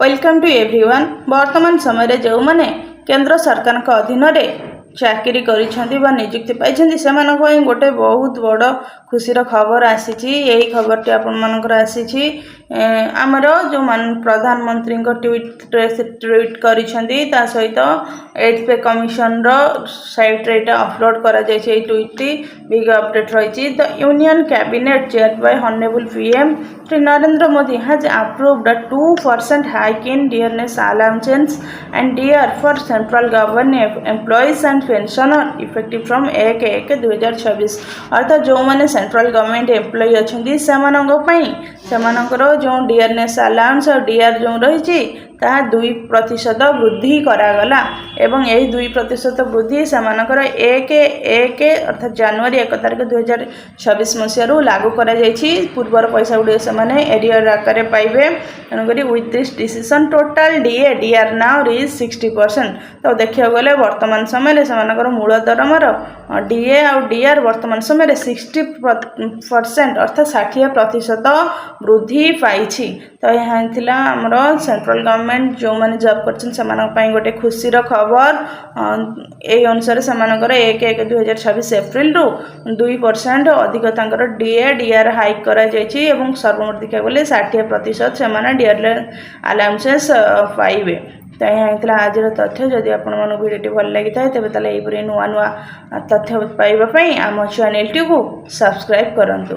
Welcome to everyone. वर्तमान समय जो मैंने केंद्र सरकार अधीन चाकरी निजुक्ति पाई से गोटे बहुत बड़ खुशीर खबर आसी खबर आपर आसी आमर जो प्रधानमंत्री ट्वीट कर सहित 8th पे कमिशन साइट रे अपलोड करा ट्वीट बिग अपडेट रही। The union cabinet chair by honourable PM Shri Narendra Modi has approved a 2% hike in dearness allowances and DR for central government employees and pensioner effective from 1/1/2026। अर्थात जो मैंने central government employ अच्छा से जो dearness allowance और D R जो रही 2% वृद्धि करागला एवं यही 2% वृद्धि से 1/1 अर्थात जनवरी 1 तारिख 2026 मसीह लागू करा पूर्वर पैसा गुड़े से एरियर आकार पाइबे। तेणुक with this decision total DR now reach 60%। तो देखा गले वर्तमान समय से मूल दरमार डीए आउ डीआर वर्तमान समय 60% अर्थात 60% वृद्धि पाई। तो यह आमर सेंट्रल गवर्नमेंट जो मैंने जॉब कर गोटे खुशीर खबर। यही अनुसार से 1/1/2026 एप्रिल 2% अधिक डीए डीआर हाइक करा सर्वमोट देखा गले 60% से डीआर अलाउंसेस पाइबे। तो यहाँ आज तथ्य जदि आपण भिडियो भल लगी था तेज ताले नुआ नुआ तथ्य पाइबा आम चैनल टी को सब्सक्राइब करंतु।